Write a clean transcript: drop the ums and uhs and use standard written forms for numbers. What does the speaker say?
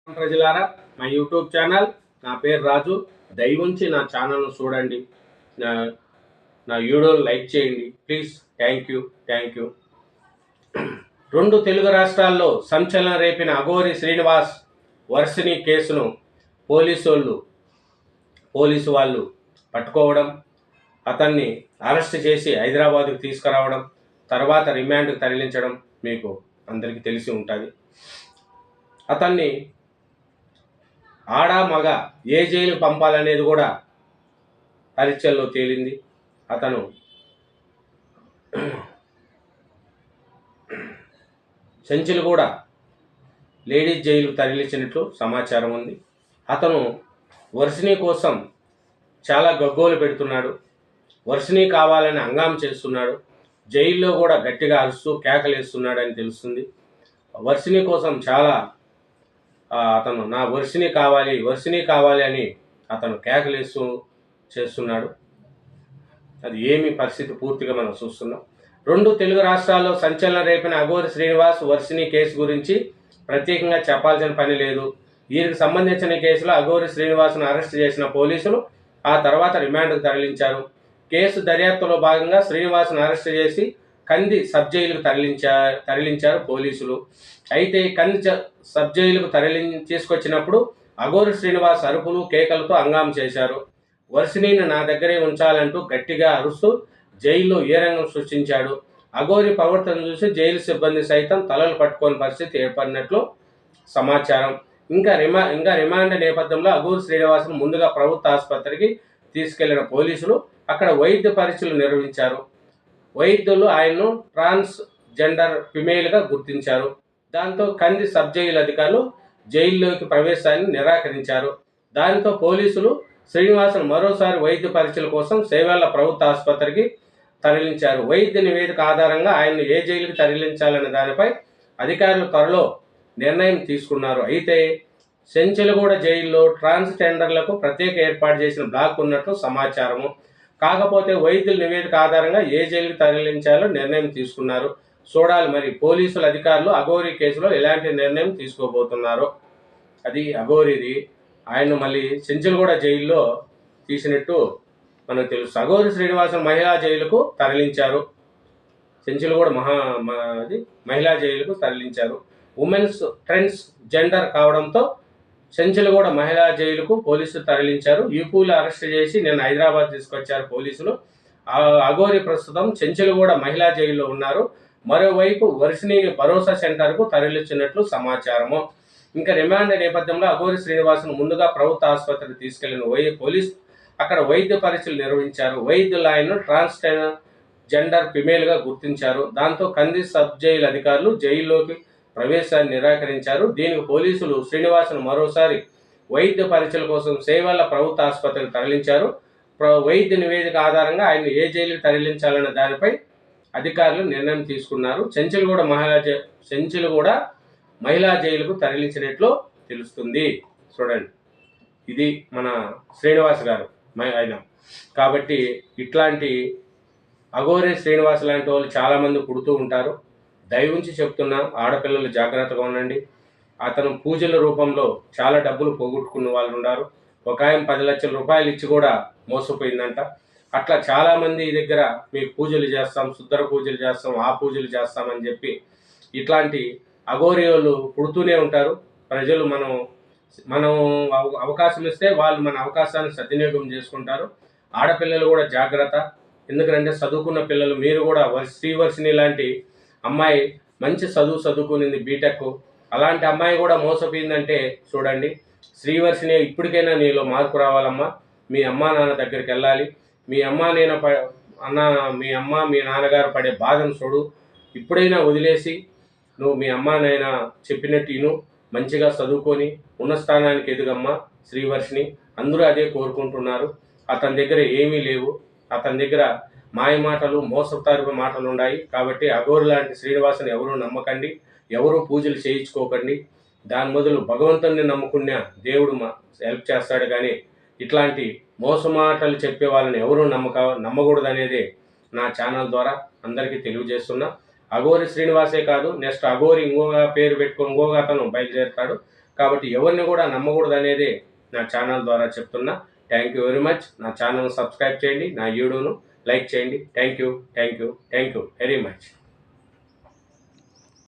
ప్రజలారా, మా YouTube channel, నా పేరు రాజు. దయవుంచి నా ఛానల్ను చూడండి, నా నా వీడియోలు లైక్ చేయండి ప్లీజ్. Thank you. రెండు తెలుగు రాష్ట్రాల్లో సంచలనం రేపిన అఘోరి శ్రీనివాస్ వర్షిణి కేసును పోలీసు వాళ్ళు పట్టుకోవడం, అతన్ని అరెస్ట్ చేసి హైదరాబాద్కు తీసుకురావడం, తర్వాత రిమాండ్కు తరలించడం మీకు అందరికీ తెలిసి ఉంటుంది. అతన్ని ఆడ మగ ఏ జైలు పంపాలనేది కూడా పరీక్షల్లో తేలింది. అతను చెంచులగూడ లేడీస్ జైలు తరలించినట్లు సమాచారం ఉంది. అతను వర్షిణి కోసం చాలా గగ్గోలు పెడుతున్నాడు, వర్షిణి కావాలని హంగామా చేస్తున్నాడు, జైల్లో కూడా గట్టిగా అరుస్తూ కేకలేస్తున్నాడని తెలుస్తుంది. వర్షిణి కోసం చాలా అతను నా వర్షిణి కావాలి అని అతను కేకలేస్తూ చేస్తున్నాడు. అది ఏమి పరిస్థితి పూర్తిగా మనం చూస్తున్నాం. రెండు తెలుగు రాష్ట్రాల్లో సంచలనం రేపిన అఘోరి శ్రీనివాస్ వర్షిణి కేసు గురించి ప్రత్యేకంగా చెప్పాల్సిన పని లేదు. వీరికి సంబంధించిన కేసులో అఘోరి శ్రీనివాస్ను అరెస్ట్ చేసిన పోలీసులు ఆ తర్వాత రిమాండ్కు తరలించారు. కేసు దర్యాప్తులో భాగంగా శ్రీనివాస్ను అరెస్ట్ చేసి కంది సబ్ జైలుకు తరలించారు పోలీసులు. అయితే కంది సబ్ జైలుకు తీసుకొచ్చినప్పుడు అఘోరి శ్రీనివాస్ అరుపులు కేకలతో హంగామా చేశారు. వర్షిణిని నా దగ్గరే ఉంచాలంటూ గట్టిగా అరుస్తూ జైల్లో ఏరంగం సృష్టించాడు. అఘోరి ప్రవర్తన చూసి జైలు సిబ్బంది సైతం తలలు పట్టుకోని పరిస్థితి ఏర్పడినట్లు సమాచారం. ఇంకా రిమాండ్ నేపథ్యంలో అఘోరి శ్రీనివాస్ను ముందుగా ప్రభుత్వ ఆసుపత్రికి తీసుకెళ్లిన పోలీసులు అక్కడ వైద్య పరీక్షలు నిర్వహించారు. వైద్యులు ఆయన్ను ట్రాన్స్ జెండర్ ఫిమేల్గా గుర్తించారు. దాంతో కంది సబ్ జైలు అధికారులు జైల్లోకి ప్రవేశాన్ని నిరాకరించారు. దానితో పోలీసులు శ్రీనివాసును మరోసారి వైద్య పరీక్షల కోసం సేవల ప్రభుత్వ ఆసుపత్రికి తరలించారు. వైద్య నివేదిక ఆధారంగా ఆయన్ను ఏ జైలుకి తరలించాలనే దానిపై అధికారులు త్వరలో నిర్ణయం తీసుకున్నారు. అయితే చెంచులగూడ జైల్లో ట్రాన్స్జెండర్లకు ప్రత్యేక ఏర్పాటు చేసిన బ్లాక్ ఉన్నట్లు సమాచారము. కాకపోతే వైద్యుల నివేదిక ఆధారంగా ఏ జైలుకి తరలించాలో నిర్ణయం తీసుకున్నారు. చూడాలి మరి పోలీసుల అధికారులు అఘోరి కేసులో ఎలాంటి నిర్ణయం తీసుకోబోతున్నారో. అది అఘోరిది. ఆయన మళ్ళీ చెంచులగూడ జైల్లో తీసినట్టు మనకు తెలుసు. అఘోరి శ్రీనివాసన్ మహిళా జైలుకు తరలించారు. చెంచులగూడ మహిళా జైలుకు తరలించారు. ఉమెన్స్ ట్రాన్స్ జెండర్ కావడంతో చెంచులగూడ మహిళా జైలుకు పోలీసులు తరలించారు. యూపీలో అరెస్ట్ చేసి నిన్న హైదరాబాద్ తీసుకొచ్చారు పోలీసులు. అఘోరి ప్రస్తుతం చెంచులగూడ మహిళా జైల్లో ఉన్నారు. మరోవైపు వర్షిణి భరోసా సెంటర్కు తరలించినట్లు సమాచారము. ఇంకా రిమాండ్ నేపథ్యంలో అఘోరి శ్రీనివాస్ను ముందుగా ప్రభుత్వ ఆసుపత్రికి తీసుకెళ్లిన పోలీసు అక్కడ వైద్య పరీక్షలు నిర్వహించారు. వైద్యులు ఆయన్ను ట్రాన్స్ జెండర్ ఫిమేల్గా గుర్తించారు. దాంతో కంది సబ్ జైలు అధికారులు జైల్లోకి ప్రవేశాన్ని నిరాకరించారు. దీనికి పోలీసులు శ్రీనివాస్ను మరోసారి వైద్య పరీక్షల కోసం సేవల ప్రభుత్వ ఆసుపత్రికి తరలించారు. వైద్య నివేదిక ఆధారంగా ఆయన్ని ఏ జైలుకి తరలించాలన్న దానిపై అధికారులు నిర్ణయం తీసుకున్నారు. చెంచులగూడ మహిళా జైలుకు తరలించినట్లు తెలుస్తుంది. చూడండి, ఇది మన శ్రీనివాస్ గారు ఆయన. కాబట్టి ఇట్లాంటి అఘోరి శ్రీనివాస్ లాంటి వాళ్ళు చాలామంది పుడుతూ ఉంటారు. దయవుంచి చెప్తున్నా, ఆడపిల్లలు జాగ్రత్తగా ఉండండి. అతను పూజల రూపంలో చాలా డబ్బులు పోగొట్టుకున్న వాళ్ళు ఉన్నారు. ఒక ఆయన 10 లక్షల రూపాయలు ఇచ్చి కూడా మోసపోయిందంట. అట్లా చాలామంది దగ్గర మీకు పూజలు చేస్తాం, శుద్ధర పూజలు చేస్తాం, ఆ పూజలు చేస్తామని చెప్పి ఇట్లాంటి అఘోరి వాళ్ళు పుడుతూనే ఉంటారు. ప్రజలు మనం అవకాశం ఇస్తే వాళ్ళు మన అవకాశాన్ని సద్వినియోగం చేసుకుంటారు. ఆడపిల్లలు కూడా జాగ్రత్త. ఎందుకంటే చదువుకున్న పిల్లలు మీరు కూడా శ్రీవర్షిణి లాంటి అమ్మాయి మంచి చదువుకునింది, బీటెక్. అలాంటి అమ్మాయి కూడా మోసపోయిందంటే చూడండి. శ్రీవర్షిణి ఇప్పటికైనా నీలో మార్పు రావాలమ్మా. మీ అమ్మా నాన్న దగ్గరికి వెళ్ళాలి. మీ అమ్మ మీ నాన్నగారు పడే బాధను చూడు. ఇప్పుడైనా వదిలేసి నువ్వు మీ అమ్మా నాయన చెప్పినట్టు ఇను, మంచిగా చదువుకొని ఉన్న స్థానానికి ఎదుగమ్మా శ్రీవర్షిణి. అందరూ అదే కోరుకుంటున్నారు. అతని దగ్గర ఏమీ లేవు. అతని దగ్గర మాయ మాటలు, మోసతారు మాటలు ఉన్నాయి. కాబట్టి అఘోరి లాంటి శ్రీనివాసుని ఎవరూ నమ్మకండి, ఎవరూ పూజలు చేయించుకోకండి. దాని బదులు భగవంతుని నమ్ముకున్న దేవుడు హెల్ప్ చేస్తాడు. కానీ ఇట్లాంటి మోసమాటలు చెప్పే వాళ్ళని ఎవరూ నమ్మకూడదు అనేది నా ఛానల్ ద్వారా అందరికీ తెలియజేస్తున్నా. అఘోరి శ్రీనివాసే కాదు, నెక్స్ట్ అఘోరి ఇంకొక పేరు పెట్టుకొని ఇంకొక అతను బయలుదేరుతాడు. కాబట్టి ఎవరిని కూడా నమ్మకూడదు అనేది నా ఛానల్ ద్వారా చెప్తున్నా. Thank you very much. నా ఛానల్ సబ్స్క్రైబ్ చేయండి, నా వీడియోను లైక్ చేయండి. Thank you very much.